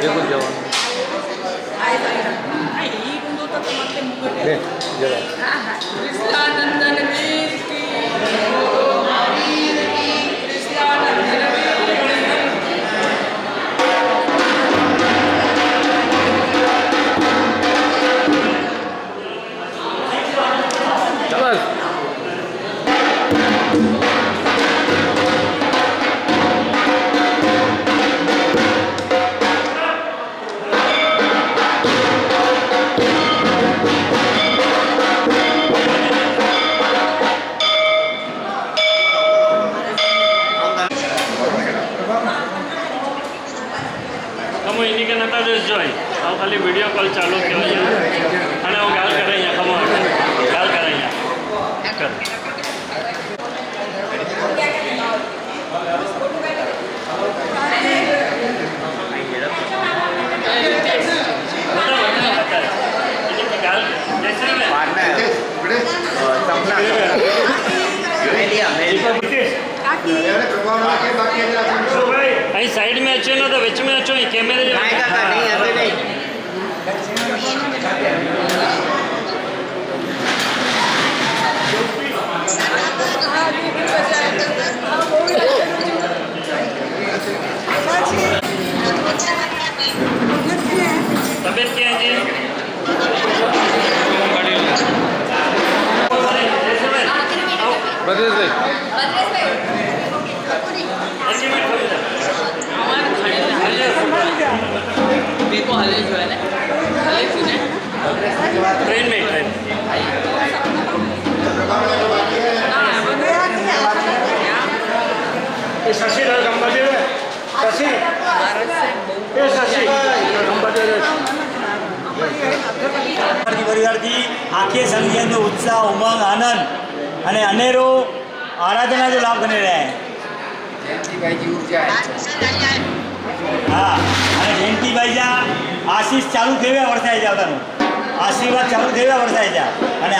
એકલું જવાનું ને જરા હું એની કે નતા જોઈ આવું ખાલી વિડીયો કોલ ચાલુ કહેવાય અને હું ગાલ કરે અહીંયા ખમો ગાલ કરે અહીંયા કર અહીં साइड में अच्छे ना तो बीच में अच्छो ही कैमरे तबियत क्या है जी બદરેશ देखो हले जो है ना हले सुने ट्रेन में ट्रेन એ શશી ગંબાજી રે શશી એ શશી ગંબાજી રે પરિવારથી આખી સંખ્યાનો ઉત્સાહ ઉમંગ આનંદ અને અનેરો આરાધના जो लाभ बने रहे हाँ અને જયંતિભાઈ જા આશીષ ચાલુ થયા વરસાઈ જવાનું આશીર્વાદ ચાલુ થયા વરસાઈ જા અને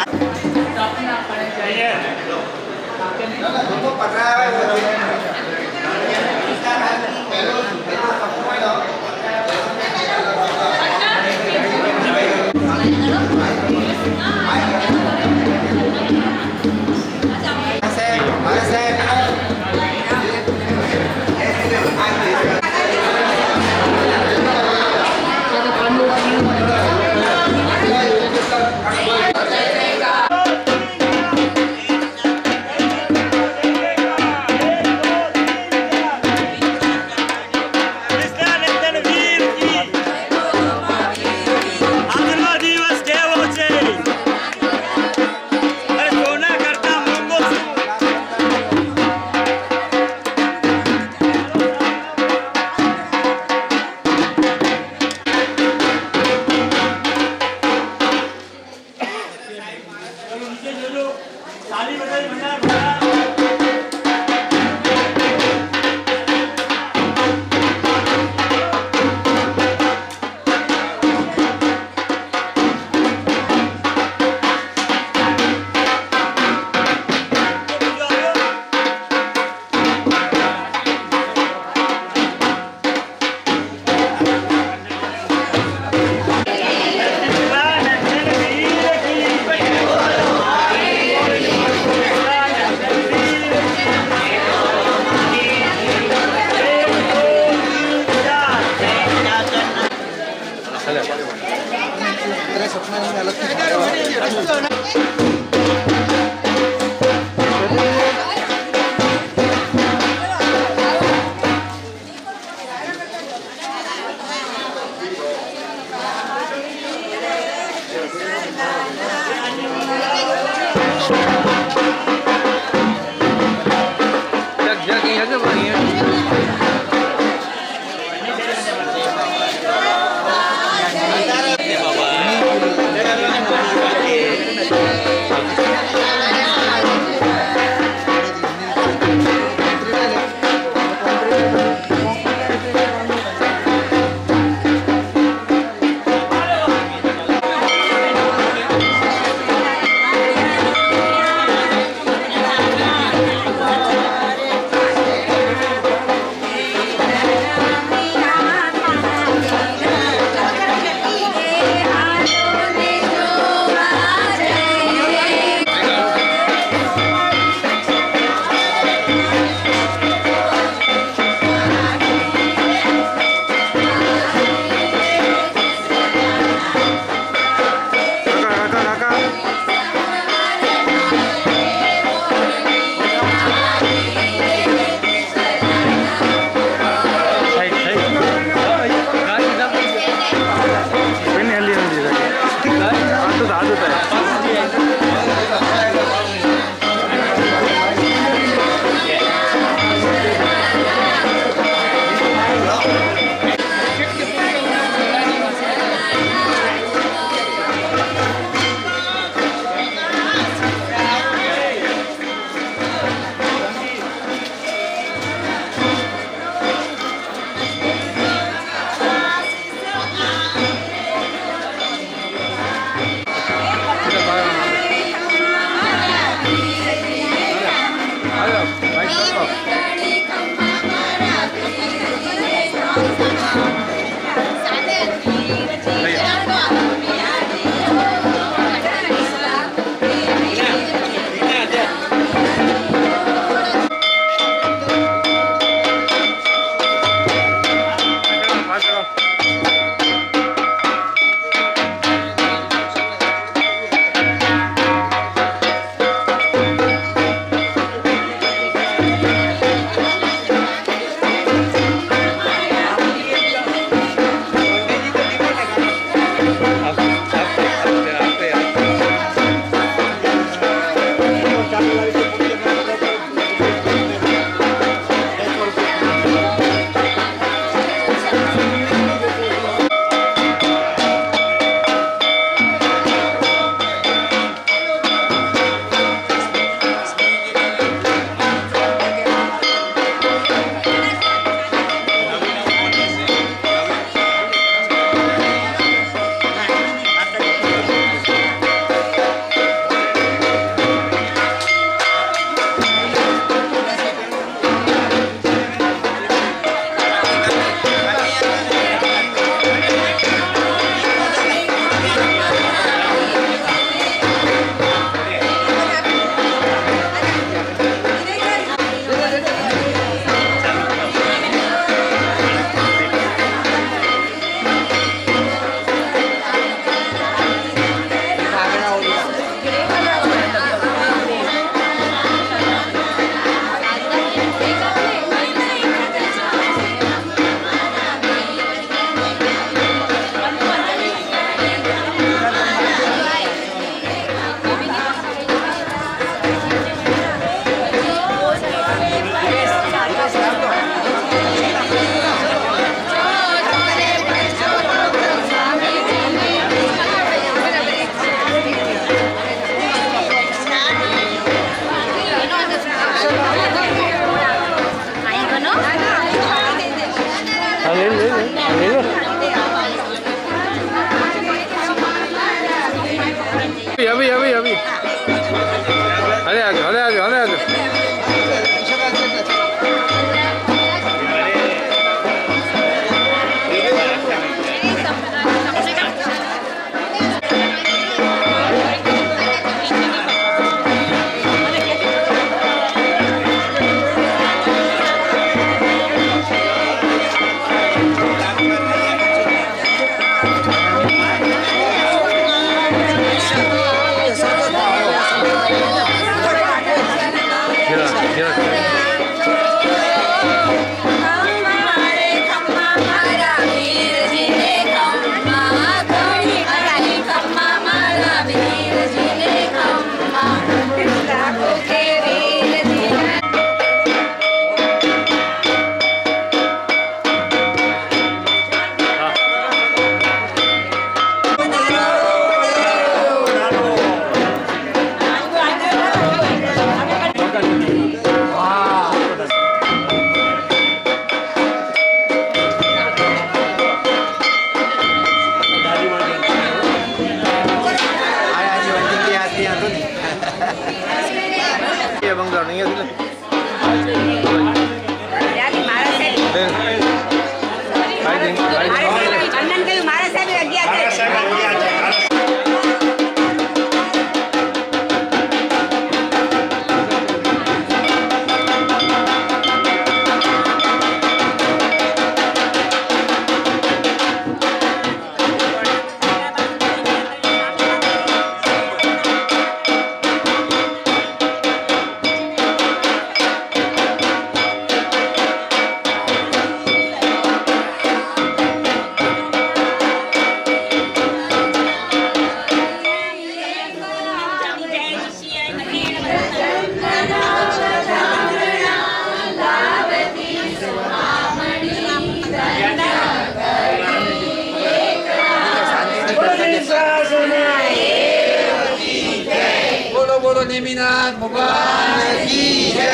નેમિનાથ ભગવાન કી જય.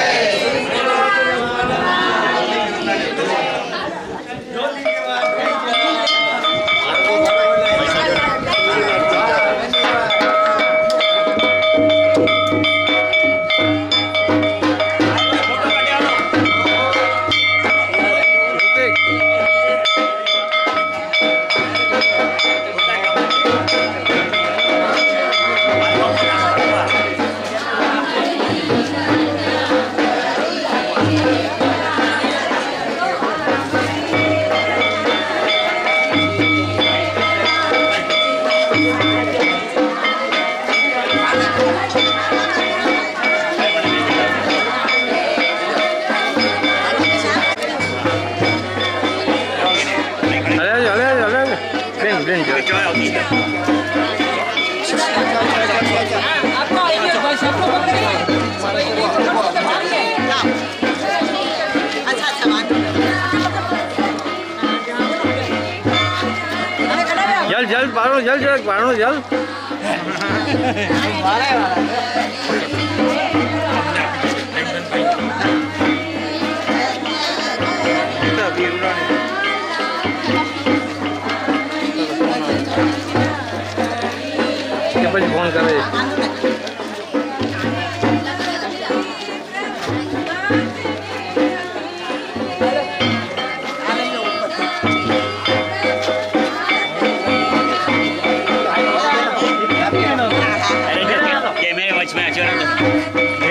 જલ જલ પાડો જલ જરાક પાડો જલ કે પછી ફોન કરે कैमरे वॉच में अच्छा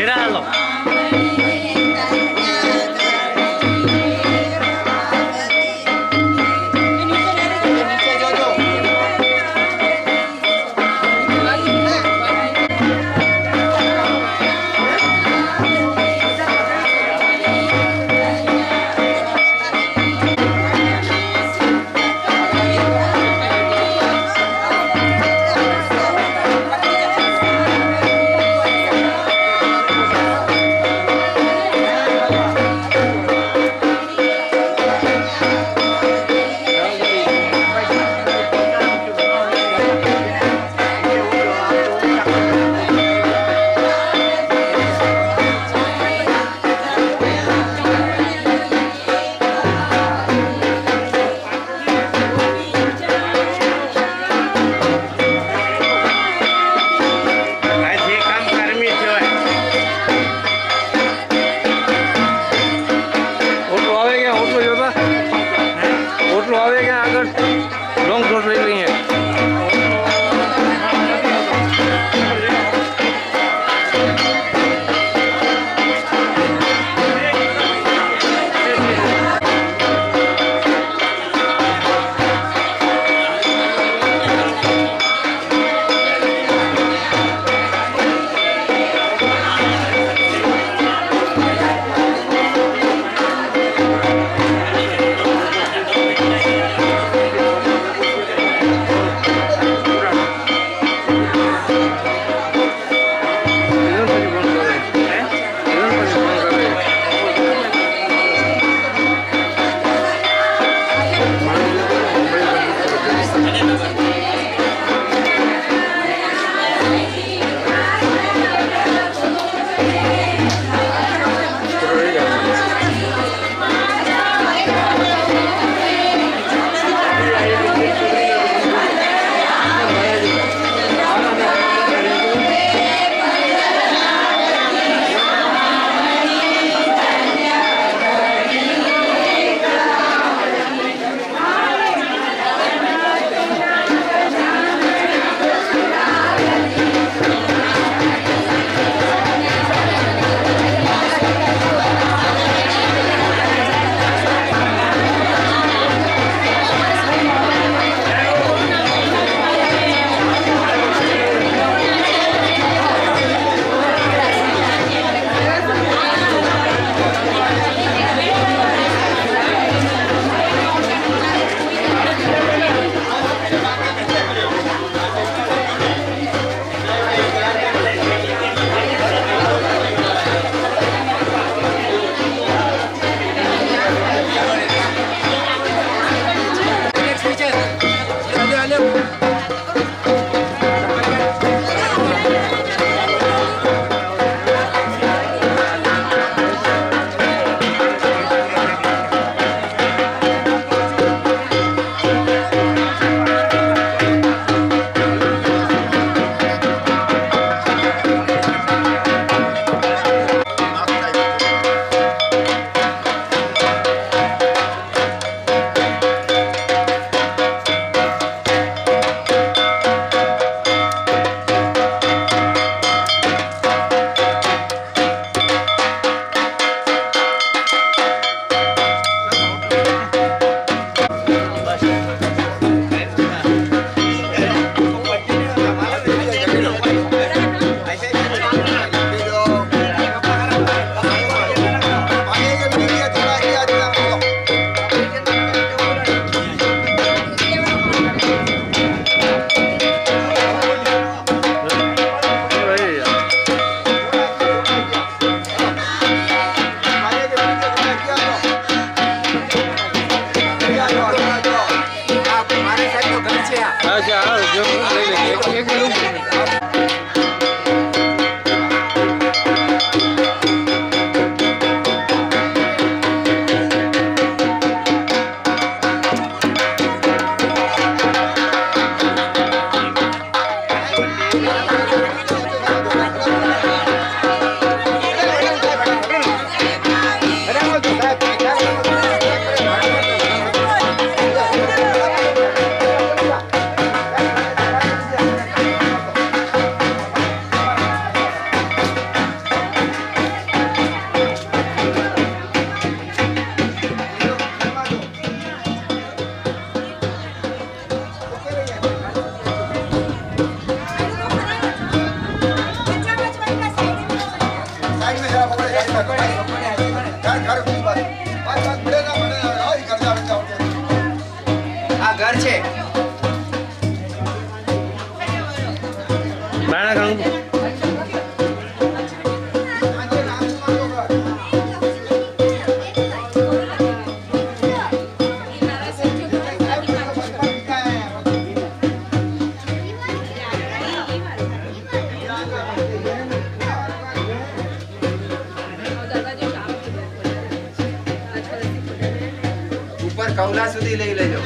કૌલા સુધી લઈ લેજો.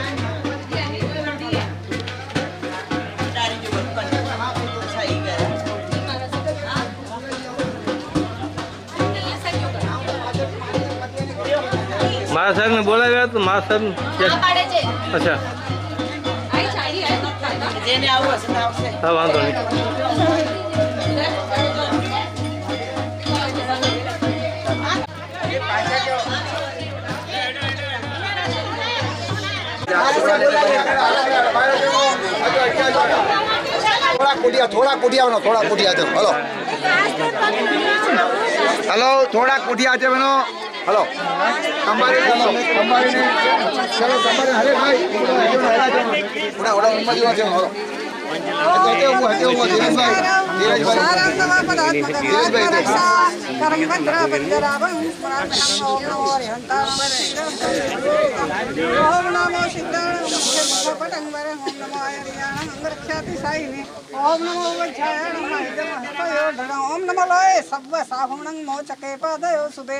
મારા સાહેબ ને બોલાવ્યા તો મારા સાહેબ અચ્છા હા વાંધો નહીં. થોડા કુટિયા છે. હલો થોડા કુટિયા છે બનો. હલો કંબારી ચલો કંબારી હરે ભાઈ ઓડા ઉમ્મા જેવા છે. હલો ओम नमो लोय सब्व साहुणं मोचके पदयो सुबे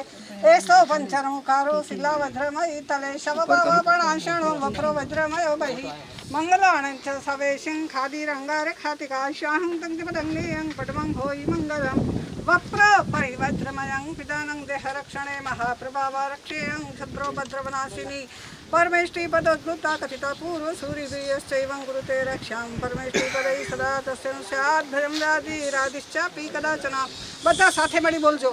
एसो पंचरमुकारो शिला वज्रमयी तले शवपवपणाशणो वप्रो वज्रमयो बहि मंगलानं च सवेशिं खादी रंगारे खातिकाशाहं तंगिपदंगियं पटमं भोयि मंगलम् वप्र परिवज्रमयं पितानं देहरक्षणे महाप्रभावा रक्षेयं क्षत्रो भद्रवनाशिनी परमेष्टि पदोद्भुता कथिता पूर्व सूर्यश्चैवं गुरुते रक्षां परमेष्टि पदै सदा तस्य स्यात् भयं राधि राधिश्चापि कदाचन. બધા સાથે મળી બોલજો.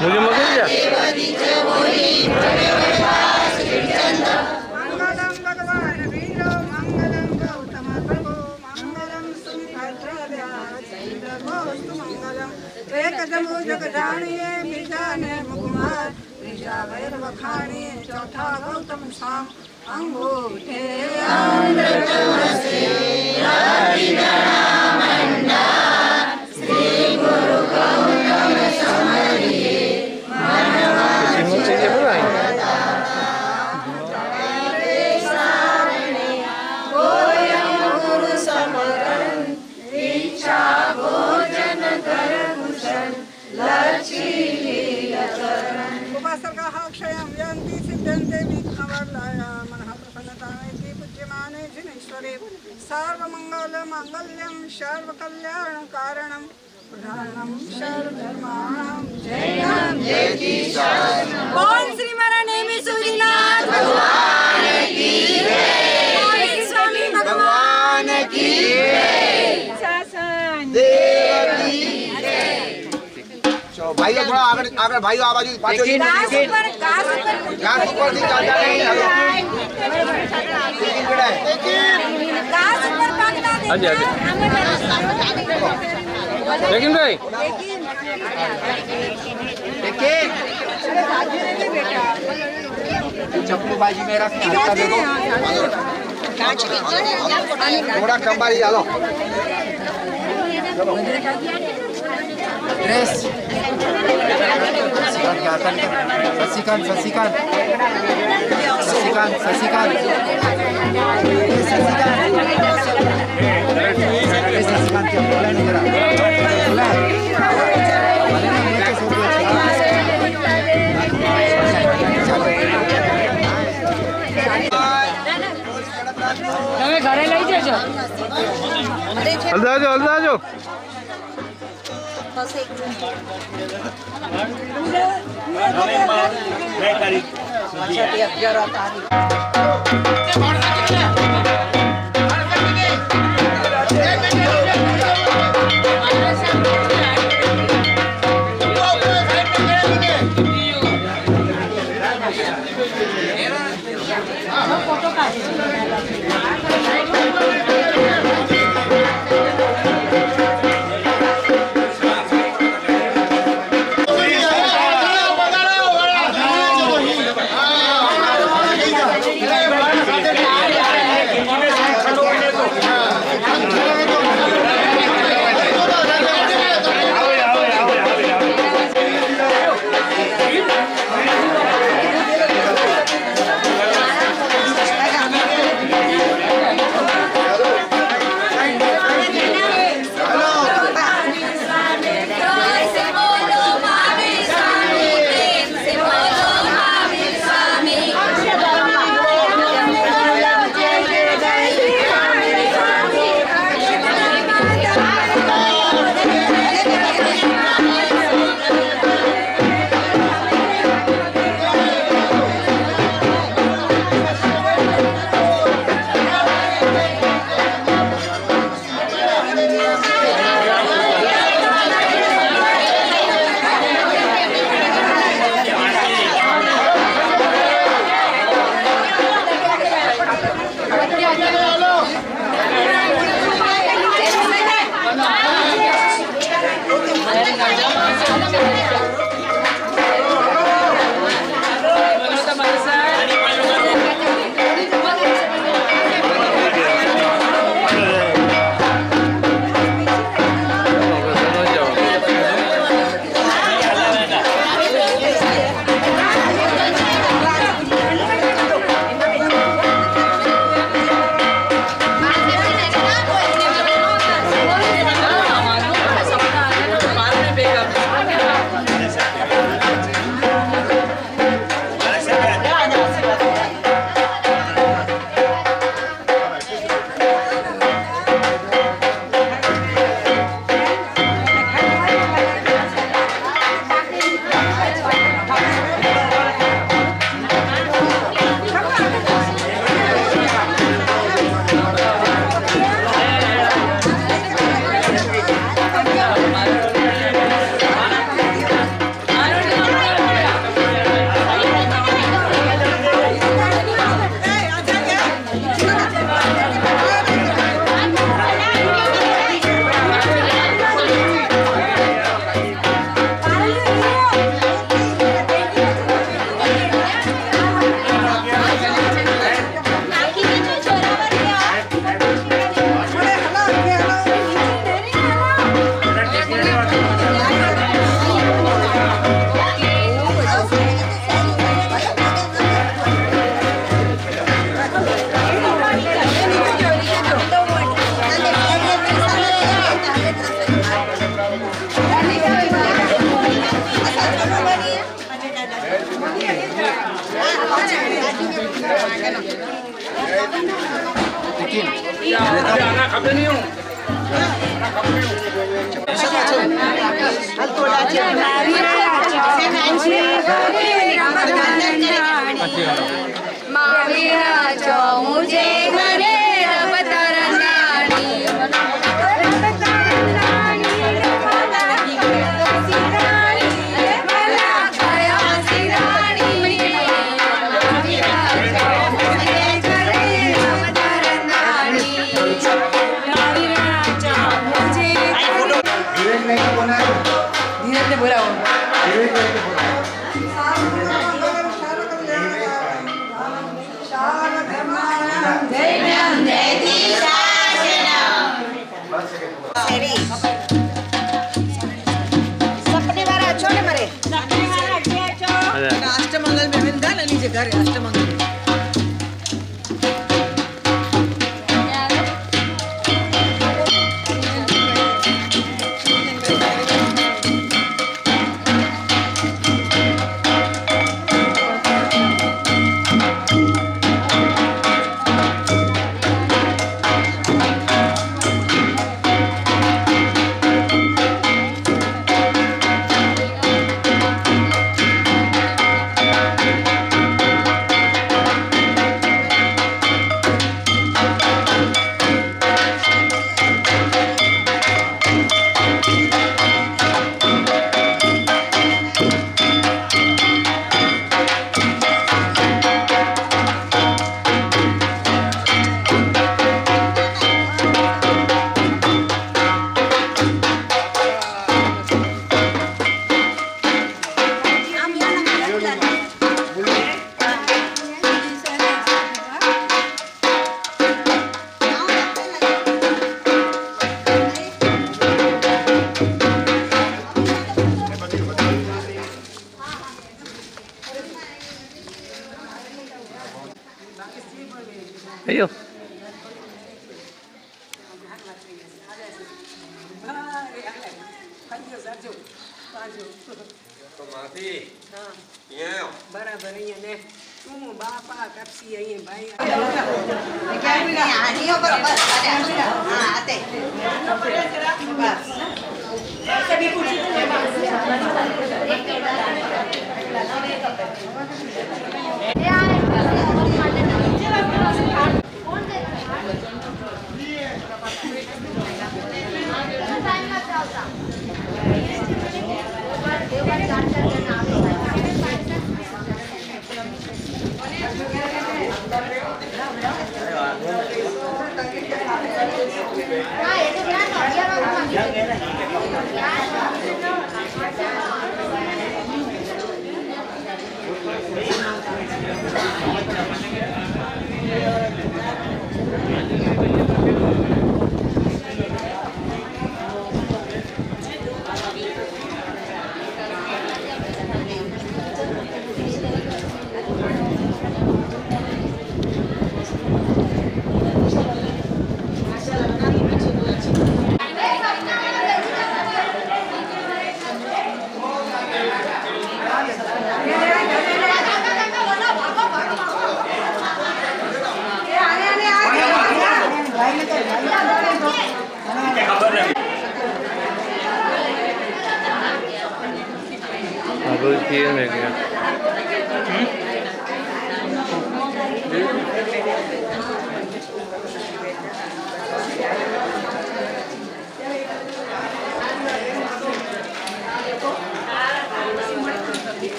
मुझे मगर क्या मंगलम भगवान वीरो मंगलम गौतम प्रभु मंगलम सुभद्रास्तु मंगलम एकदमो जगदाणिये बीजाने मुकुमार बीजा वैर वखाणिये चौथा गौतम शाम अंगूठे आंध्रवसे राधिगणामंडा श्री गुरु गौतम समरिये क्षयं यन्ति सिद्धन्ते विघ्नवर्धया मनः प्रसन्नतामेति पूज्यमाने जिनेश्वरे सर्वमङ्गलमाङ्गल्यं सर्वकल्याणकारणं प्रधानं सर्वधर्माणां जयं जयति शासनं. बोल श्री मारा नेमी सूरीनाथ भगवान की जय. बोल स्वामी भगवान की जय. शासन देव की जय. ભાઈઓ થોડા આગળ ભાઈઓ આ બાજુ પાછો ઘાસ ઉપર થી ચાલતા નહીં. घास ऊपर पकड़ा दे. हाँ जी लेकिन भाई चप्पू बाजी में रख थोड़ा कंबारी डालो. Tres. Saksikan. તમે ઘરે લઈ જજો. હલદાજો फोटो આના ખબર નહીં હું मुझे घरे अष्टमंगल में विंदा नहीं जगह अष्टमंगल अयो बराबर ने તું બાપા કપસી અહીં ભાઈ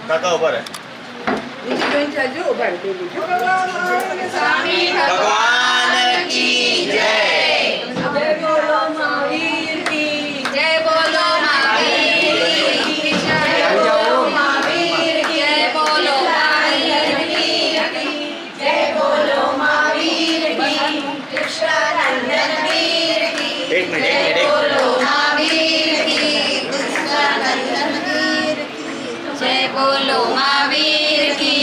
કાકા ઉભા રહે. स्वामी भगवान की जय। जय बोलो महावीर की जय। बोलो महावीर की जय। बोलो महावीर की जय। बोलो महावीर की जय। बोलो महावीर की कृष्णानंदन वीर की जय। बोलो महावीर की कृष्णानंदन वीर की जय। बोलो महावीर की।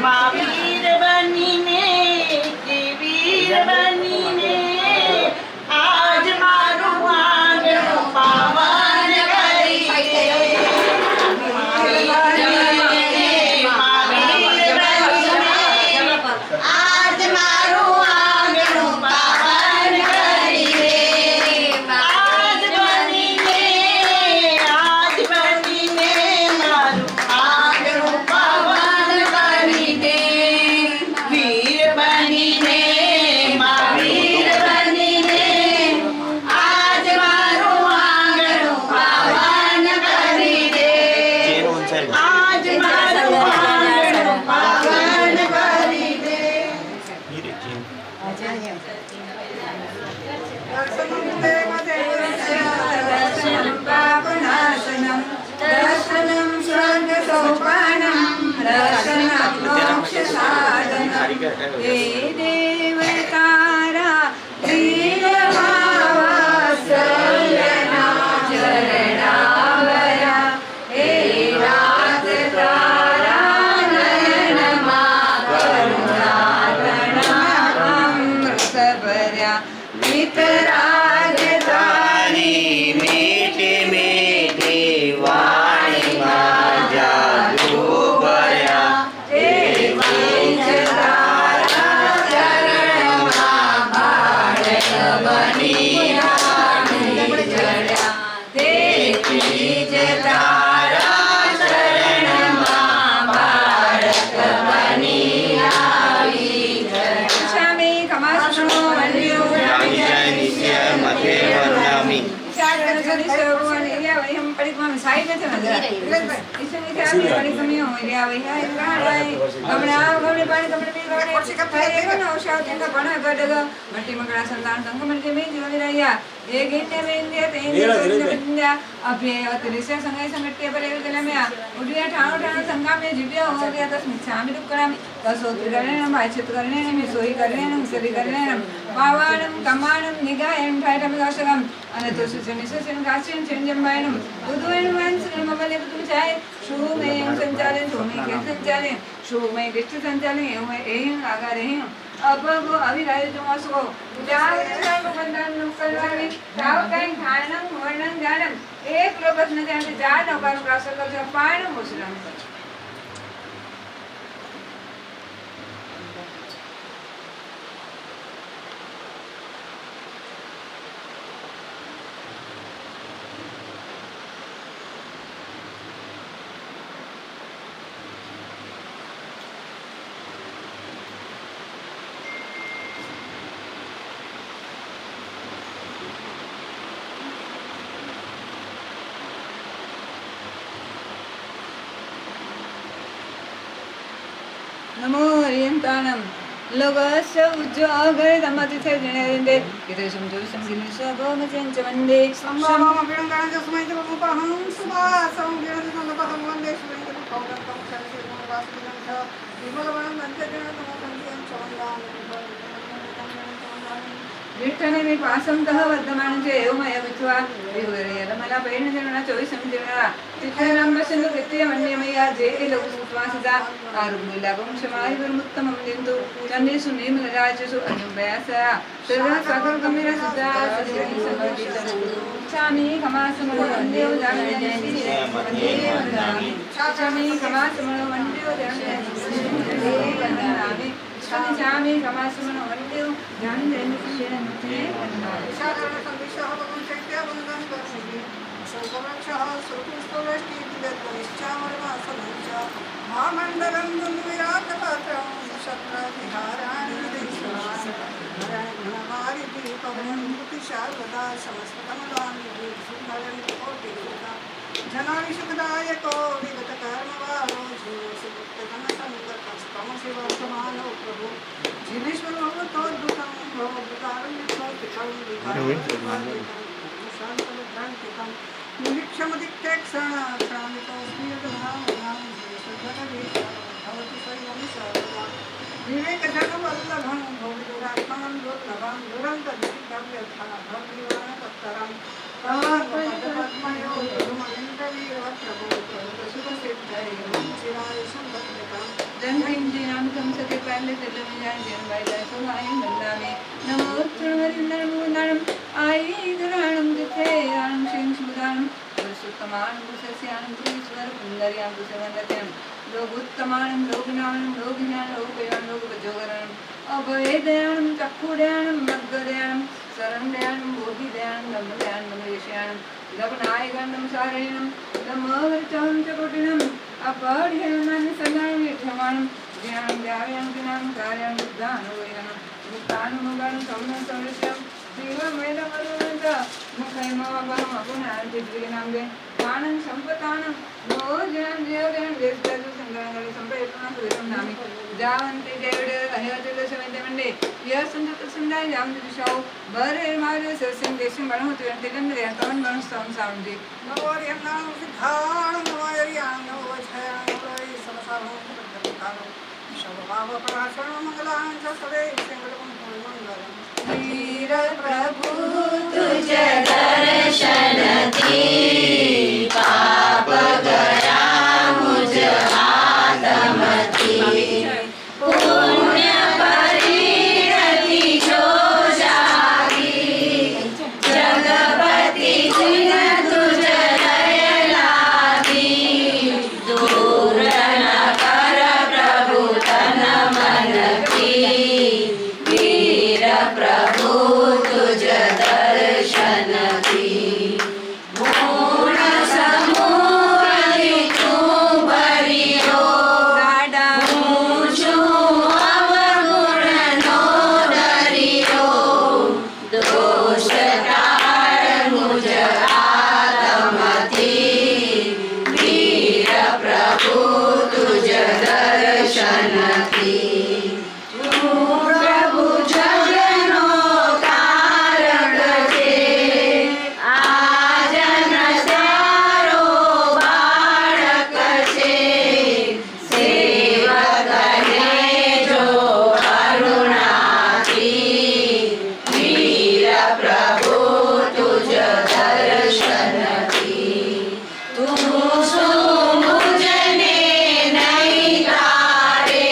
महावीर बनीने के वीर बनीने आज मारू आंगण पावन करी दे। महावीर बनीने आज मारू आंगण पावन करी दे। आज बनीने मारू आंगण पावन करी दे। वीर बनीने महावीर बनीने आज मारू आंगण पावन करी दे। आज मारू आंगण पावन करी दे। दर्शनं पावनाशनं दर्शनं स्वर्गसोपानं दर्शनं मोक्षसाधनं। हे देवतारा वीरभावासलना चरणावरा। हे राततारा नयनमा करुणागणा अमृतभर्या वितराजधानी मीठी मीठी वाणी माझ्या भर्या पावानं कमानं निगायं ठायटमिदाशकम् अनतोषितं काश्यं चञ्जम्बायनं उद्वयनं ममले तुमचाय शुभमयं संचालन शुभमय संचालन शुभमय कृष्ण संचालन एवं आगारे अब वो अभिराज तुमसको जागरण बंधन नुकसानी राव काई खानम वर्णन ज्ञानम एक लोकस न जाने जान अकार प्रासंग का पायन मुसलम। नमो हरियंताणं लोकस्य उज्ज्वले धम्मतिथे जनेरन्दे कितेषं जोषं गिरिशभोमचञ्च वन्दे सम्मामं विरङ्गाणं स्मैतमुपहं सुवासं गिरन्दपहं वन्दे श्रीकौरं शरसिंहवासुदेवं च विमलवनं वन्दजनतमसंख्यं च वन्दामि विठ्ठले मी पासंतः वर्धमानचे एवमय विठवा विवरेयलमला पैणजनना 24 समितीना तिथेरंबसंदु कृत्य मन्यमया जे लघुसुवासिता आरुमिलागम क्षमाहि वर्मुत्तमं दिन्तु चन्देषु निर्मलराजसु अनुभयासा सर्व सकल गम्भीर सुधा सदिनि समर्पितं चामि खमासमो वन्देव जानयति वन्देवनामि चामि खमासमो वन्देव जानयति वन्देवनामि चामि खमासमो वन्देव जानयति शास्त्र संविषः भगवान् शक्त्या वन्दनं कर्षति सोपवक्षः सुपुष्पवृष्टि विदत्वनिश्चामरवासनञ्च महामण्डलं दुर्विराटपात्रं शत्रविहाराणि देशवान् शारदा समस्त कमलानि कोटि जनानि सुखदायको विगत कर्मवारो जीव सुक्त जन संकट स्तम शिव समानो प्रभु जीवेश्वर भगवतोद्भुतं भवभूतारण्यं तिकं विकारो शांतं भ्रांतिकं निरीक्षमदित्यक्षण क्षामितोऽस्मि यद्भावनां सद्गतवेश भवति स्वयं सर्वदा विवेक जगवल्लभं भोगिरात्मनं दुर्लभं दुरन्तदिव्यथा भक्तिवान् तत्तरं पद्मयो चिराय संपत्तिकं जन्म जीनाम कम सके पहले तेरे में जान जन भाई तो आई बंदा में नमो नमो नम आई धरणम जिथे राम सिंह सुदान सुतमान कुसस्यान ईश्वर पुंदरियां कुसवंदत्यं लोगुत्तमानं लोकनानं लोकज्ञान लोकयान लोकजोगरणं अभयदयानं चक्षुदयानं मग्गदयानं शरणदयानं बोधिदयानं धम्मदयानं नमोदेशयानं लवनायकं सारणं नमोवर्चं च कोटिनं अपरिहरणं सदानं यथमानं ज्ञानं द्यावयं ज्ञानं कार्यां बुद्धानुवयनं बुद्धानुमोगनं सम्मसंविष्टं जीवमेदमरुणन्त मुखैमवहम अगुणान्तिद्विनांगे कानं संपतानं मोजनं जीवनं वेस्तु संगणगले संप्रयत्नं विरमनामि जावन्ते देवडे रहयते समेतमंडे यह संत संदाय जावन्ते दिशाओ बरे मारे सत्संग देशं बनहोते अंतिकंद्रे कवन बन संसारंदे नवोर्यं नाम सिद्धाणं नवोर्यं नवोछयं नवोरि समसारं प्रत्यक्षानं शवभाव पराशरणं मंगलां च सवे मंगलम मंगलम वीर प्रभु तुझ दर्शन थी पाप गया मुझ आत्मति पुण्य परिणति जो जागी जगपति जिन तुझ लय लागी दूर न कर प्रभु तन मन की वीर प्रभु तुझ दर्शन की पूर्ण समूह तू बरियो गाडा ऊंचू अवगुण नो डरियो दोष तार मुझ आत्मति वीर प्रभु तुझ दर्शन की प्रभु जगनो कारण छे आजन सारो बाळक छे सेवक ने जो करुणाथी वीर प्रभु तुझ दर्शन की तू सो मुझने नहीं तारे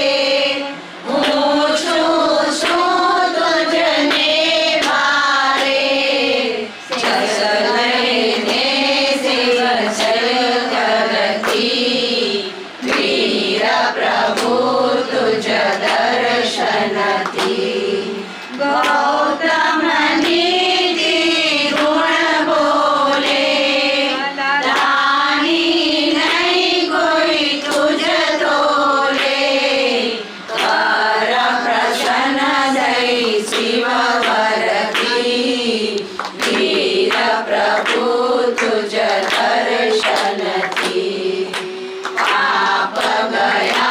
गौतम नीति गुण बोले दानी नहीं कोई तुझ तोले कर प्रसन्न दई शिव वर की वीर प्रभु तुझ दर्शन की पाप गया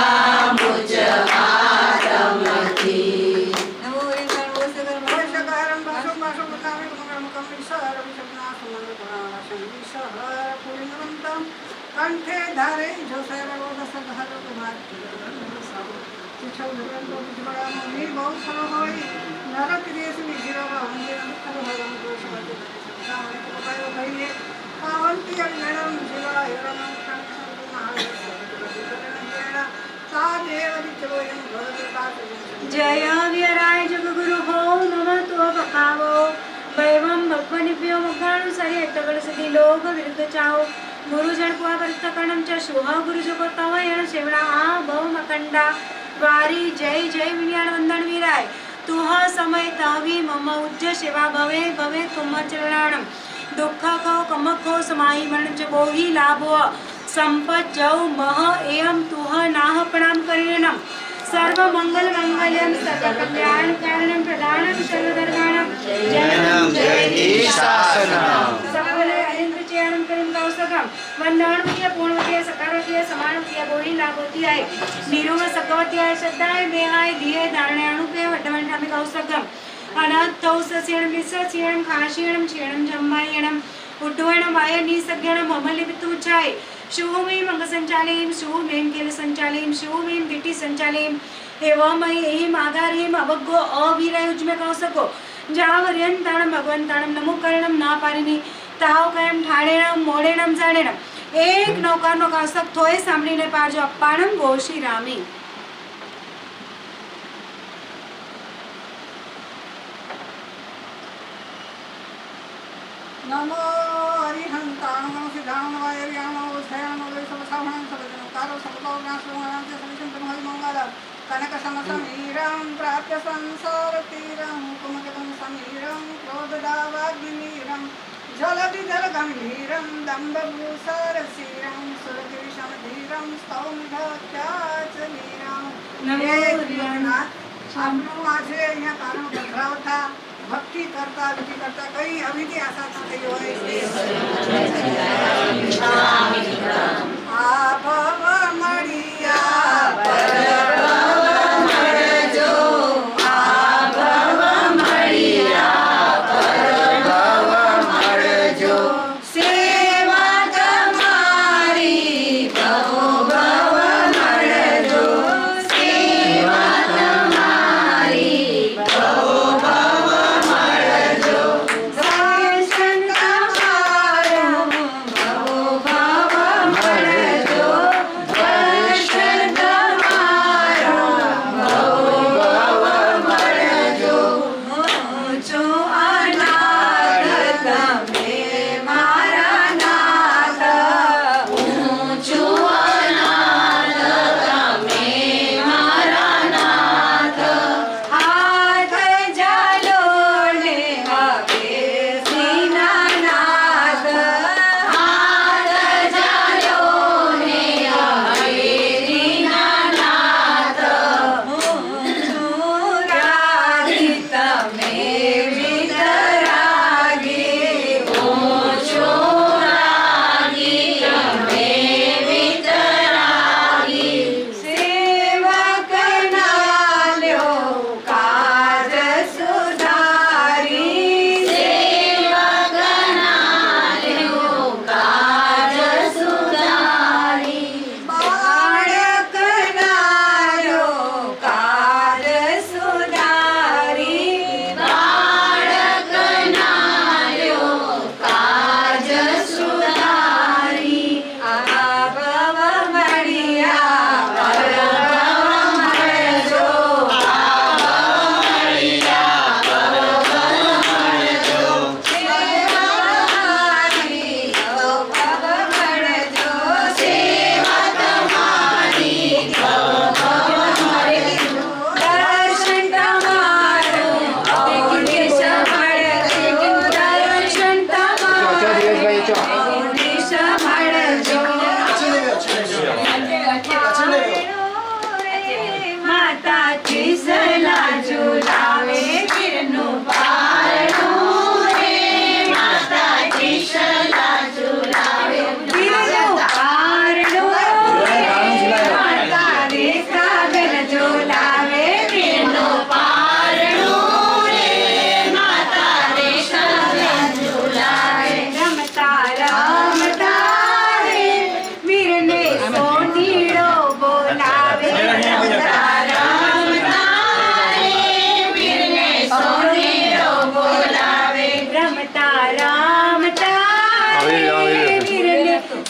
मुझ आत्मति वर्षकारं भासं भासं पतामि मंगलमुखं विशारं सपनासं मंगलगुणानाशं विशाहर पुलिंगवन्तं कंठे धारे जोसेरवोदसधर कुमार शिक्षौ धरन्तो विजबड़ा मोहि बहुत सरल होई नरक देश विजिरव अंजन कर भगम दोषवति सामने को पायो भइले पावंती अनरम शिवाय रमं शंकर महादेव सा देव विचलोयं भगवता जय वीराय जगगुरु हो नम तो बखावो वैवं भगवनिभ्यो मुखानुसारी अट्टगल सदी लोक विरुद्ध चाओ गुरुजन पुआ परितकणम च शुभ गुरुजो को तवयण सेवणा आ भव मकंडा वारी जय जय विज्ञान वंदन वीराय तुह समय तहवी मम उज्ज सेवा भवे भवे तुम चरणाणम दुख को कम को समाहि मरण च बोहि लाभो संपत जौ मह एयम तुह नाह प्रणाम करेणम सर्व मंगल मंगलम सकल कल्याण कारणम प्रदानम सर्वधर्माणम जय ईशासनम सकले अरिंद्र चयनम करिम कौसकम वंदनवतीय पूर्णवतीय सकारवतीय समानवतीय बोली लागवतीय निरुव सकवतीय श्रद्धाय मेहाय दिये धारणे अणुपे वड्डवंठामि कौसकम अनतौसस्यण मिसस्यण खाशीणम क्षीणम जम्मायणम उड्डवणम वाय निसज्ञणम ममलिपितुचाय शुभमें अंगसंचालयम शुभमें केलसंचालयम शुभमें दिट्टि संचालयम एवमय एहि मागारहिम अवग्गो अविरयुज्मे कौसको जावर्यंताणम भगवंताणम नमोकरणम नापारिनी ताव कायम ठाणेणम मोडेणम जाणेणम एक नौकारनो कौसक थोय સાંભળીને પારજો અપ્પાણમ ગોશી રામી नमो हरिहंताणो सिद्धाणो वायर्याणो उदयणो वैसवसावणं सबजनकारो सबलोकनाशोणांते सविशंतनो हरिमंगलम् कनक समसमीरं प्राप्य संसारतीरं कुमकं समीरं क्रोधदावाग्निमीरं जलधिजलगम्भीरं दम्भभूसारसीरं सुरगिरिशमधीरं स्तौमिघत्याचमीरं नमो हरिनाथ આપણું આજે અહીંયા કારણ ગભરાવતા ભક્તિ કરતા વિધિ કરતા કઈ અવિધિ આશા થઈ હોય આ ભવ મળિયા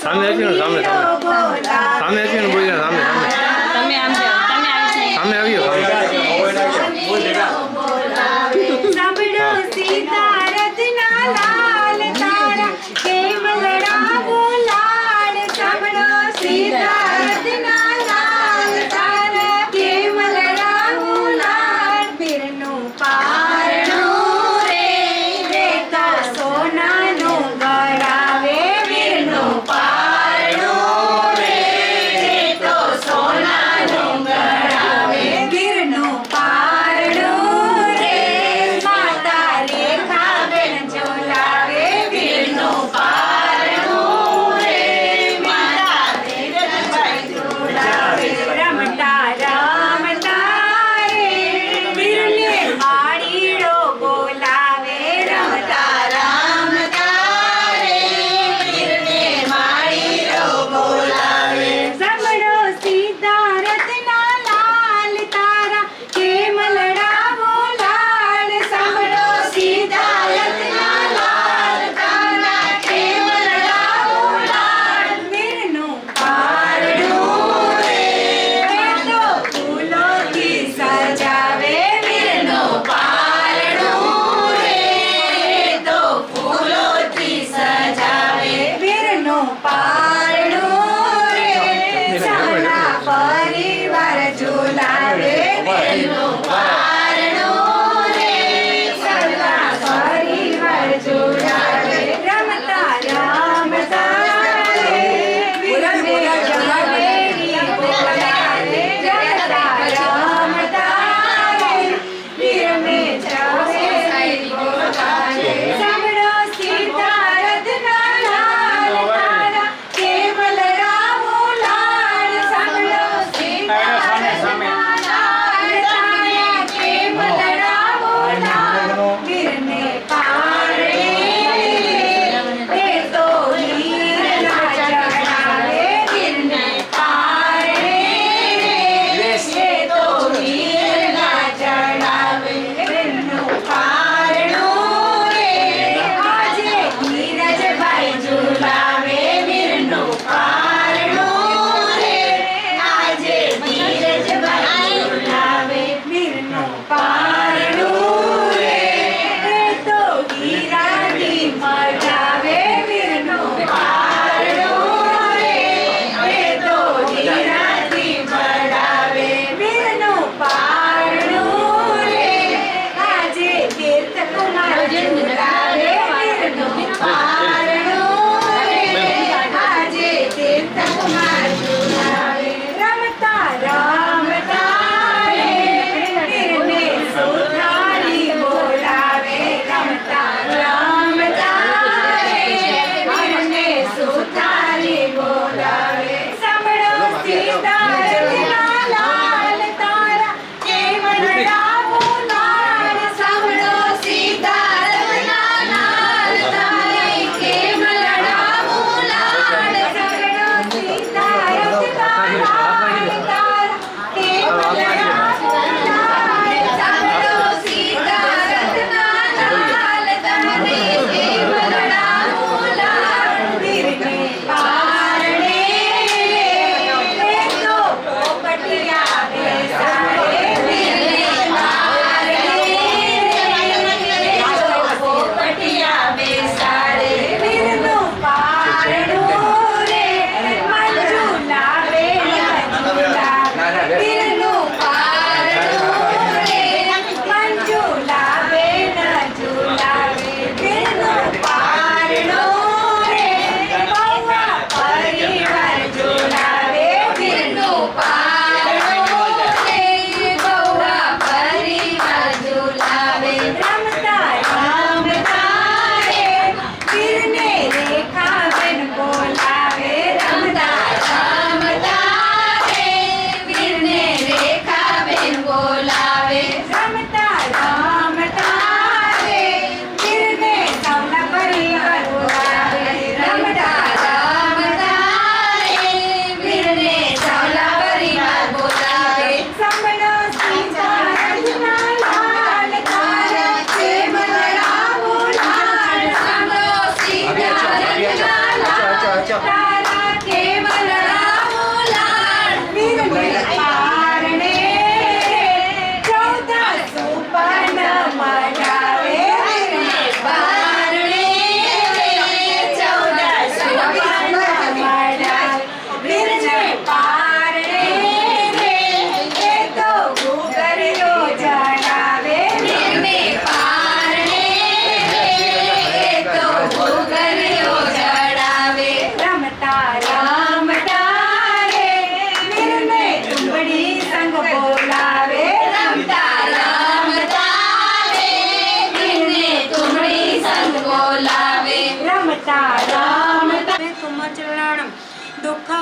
સામે આવીને સામે સામે આવીને બોલ્યા સામે સામે સામે આવ્યો સાંભળો સીતારથ ના લાલ તારા કેમ લડાવો લાડ સાંભળો સીતારથ ના લાલ તારા કેમ લડાવો લાડ પીરનું પારણું રે રેતા સોનાનું ગળાવે વીરનું પારણું રે રેતો સોનાનું ગળાવે ગીરનું પારણું રે માતા રેખા બેન જો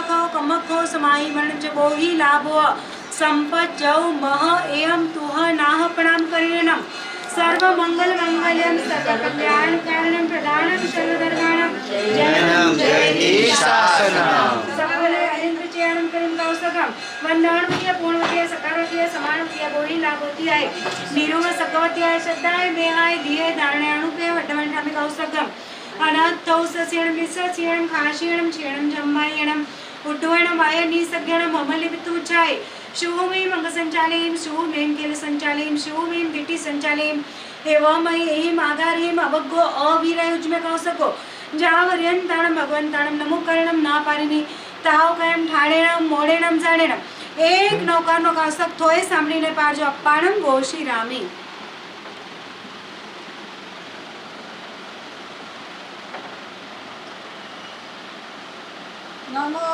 कहो कमको समाई वर्ण च बोही लाभो संपत जौ मह एवं तुह नाह प्रणाम करेणम सर्व मंगल मंगलम सर्व कल्याण कारणम प्रदानम सर्वधर्माणम जयम जय शासनम सकल अरिंद्र चयनम करिम कौसकम वंदनवतीय पूर्णवतीय सकारवतीय समानवतीय बोही लाभवती आहे निरुव सकवती आहे श्रद्धाय बेहाय धिये धारणे अणुपे वटवंठामि कौसकम अनाथौ सस्यणम विसस्यणम खाशीणम क्षीणम जम्मायणम उड्डवणम वायनिसज्ञणम अमलिपितुचाय शुभमीं अंगसंचालयीं शुभमीं केलसंचालयीं शुभमीं दिट्टि संचालयीं एवं एहिम आगारहिम अवग्गो अविरयुज्मे कौसको जावर्यंताणम भगवंताणम नमो करणम ना पारिनी ताव कायम ठाणेणम मोडेणम जाणेणम एक नौकारनो कौसक थोय सांभळीने पारजो अप्पाणम गोशी रामी नमो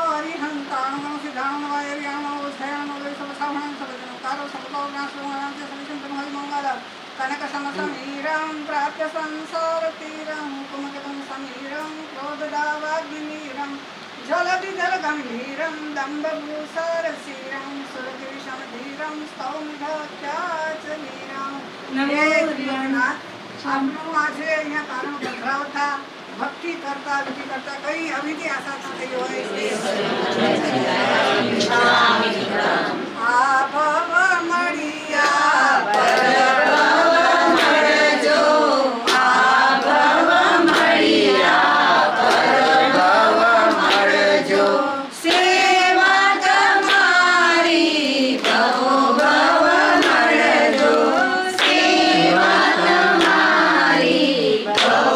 हरिहंताणो सिद्धाणो वायर्याणो उदयाणो वैसवसावणं सबजनकारो सबलोकनाशोणं च सविशंतन हरि मंगलम कनक समसमीरं प्राप्य संसारतीरं कुमकं समीरं क्रोधदावाग्निमीरं जलधिजलगम्भीरं दम्भभूषरसीरं सुरगिरिशमधीरं स्तौमिघत्याचमीरं नमो हरिहंताणो आपणो આજે અહીંયા કારણ બંધાવતા भक्ति करता विधि करता कई अविधि आशा થઈ હોય આ ભવ મળિયા પરભવ મળજો આ ભવ મળિયા પરભવ મળજો સેવા તમારી ભવ ભવ મળજો સેવા તમારી ભવ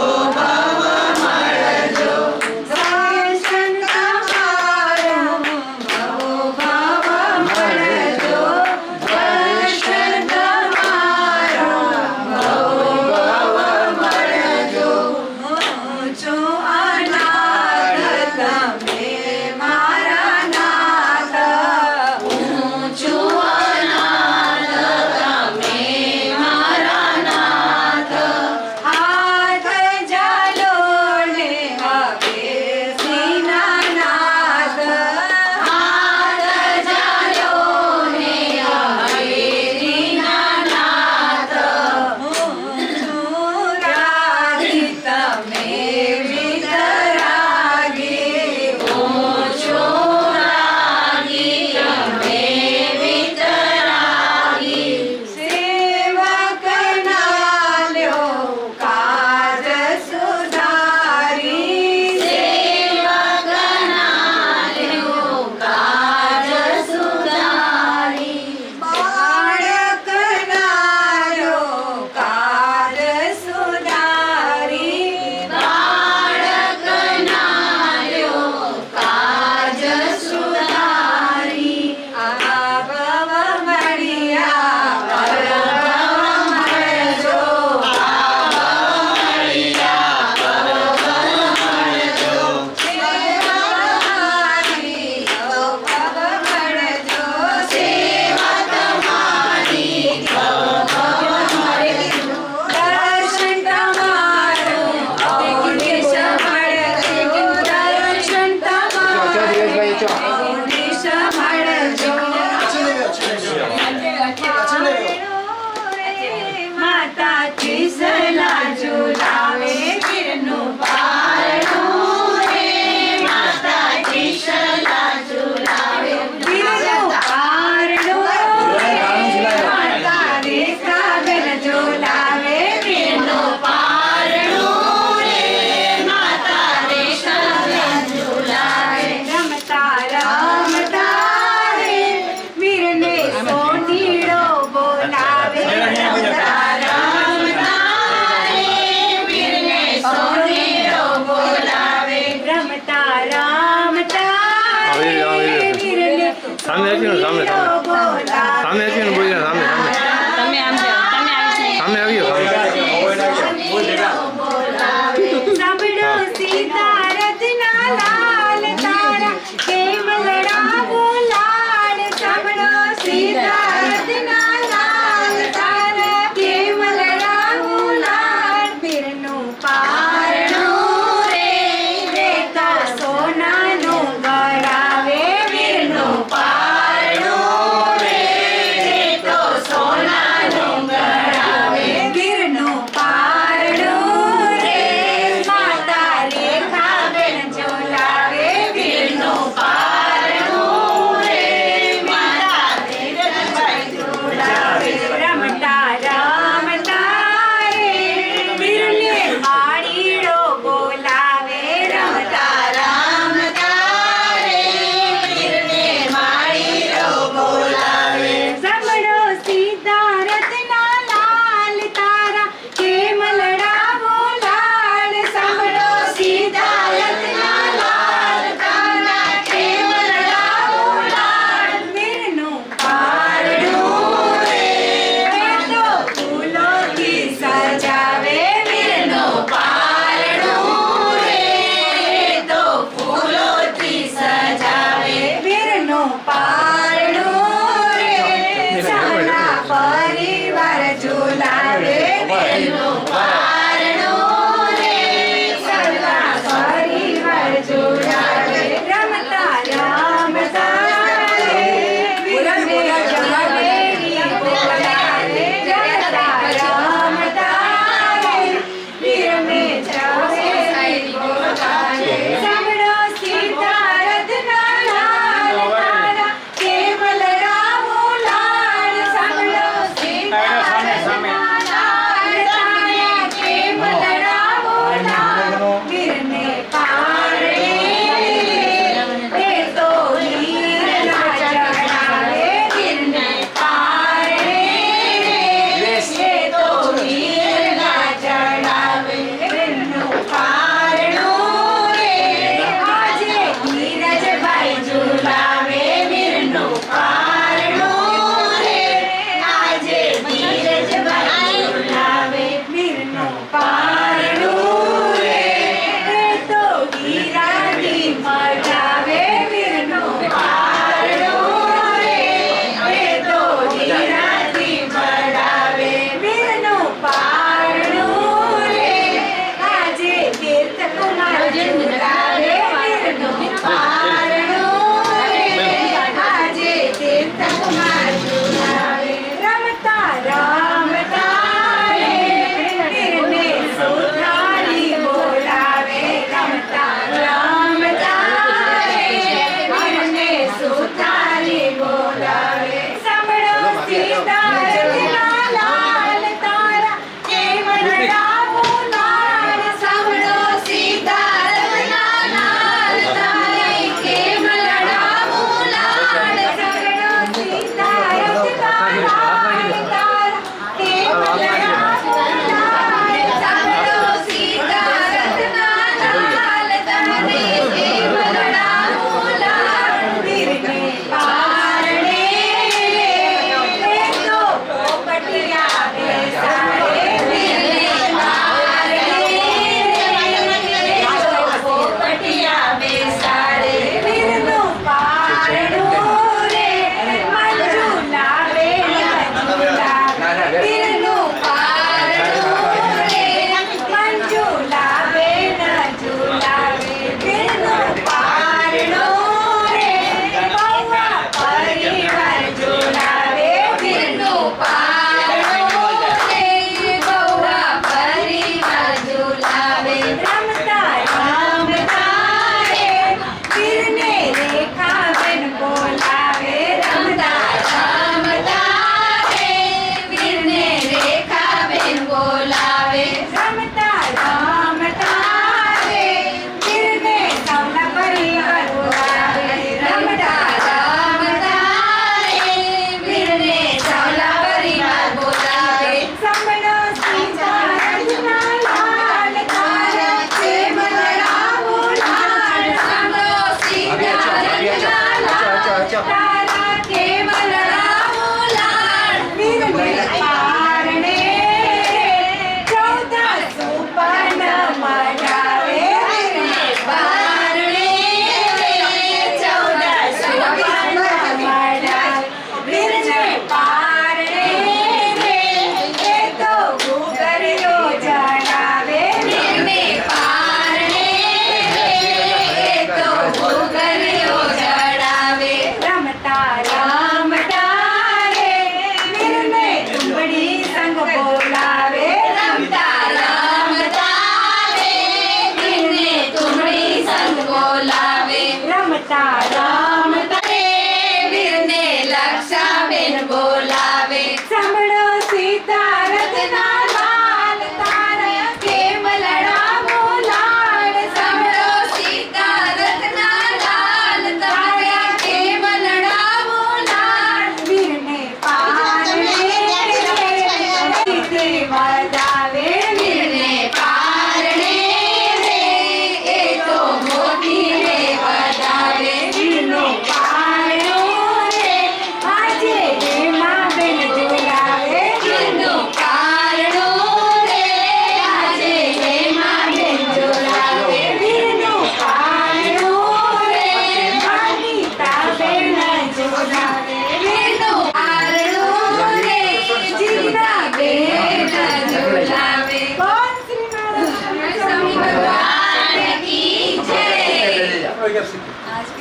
સામે આવીને સામે સામે આવીને બોલ્યા સામે સામે તમે આમ જાઓ તમે આવી સામે આવ્યો સાંભળો સીતારથ ના લાલ તારા કેમલડા બોલાડ સાંભળો સીતારથ ના લાલ તારા કેમલડા બોલાડ પીરનું પારણું રે રેતા સોનાનું ગળા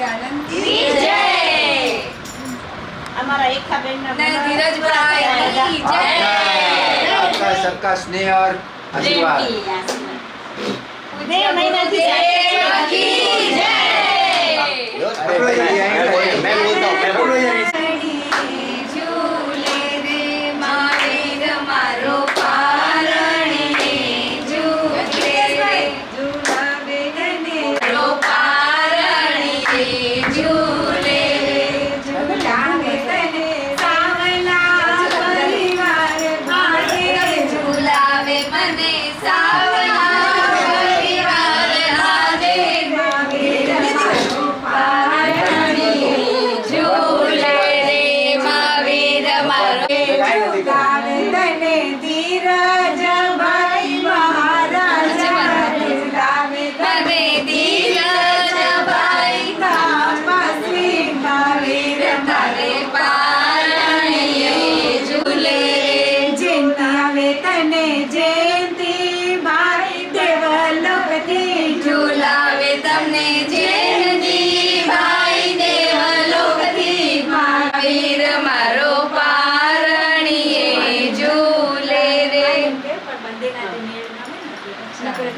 સત્યાનંદ કી જય અમારા એકાબેનના ને ધીરજભાઈ કી જય आपका सबका स्नेह और आशीर्वाद ઉદય મહિનાથી કી જય मैं बोलता हूँ ઝૂલે રે મારી રમારો પારણી ઝૂલે રે ઝુલાવે ગને રો પારણી ઝૂલે રે ઝુલાવે ગને સાવલા પરિવાર ભાગે ઝૂલાવે મને સાવલા પરિવાર હાજે ઝૂલે રે મહાવીર મારો ઝુલાવે તને ધીરજભાઈ મહારાજ ઝુલાવે મને ધીરજભાઈ તપસ્વી મહાવીર તારે પારણીએ ઝૂલે રે ઝુલાવે તને જયંતીભાઈ દેવલોકથી ઝૂલાવે તમને જયંતી ભાઈ દેવલોકથી મહાવીર મારો પારણીએ ઝૂલે રે ઝુલાવે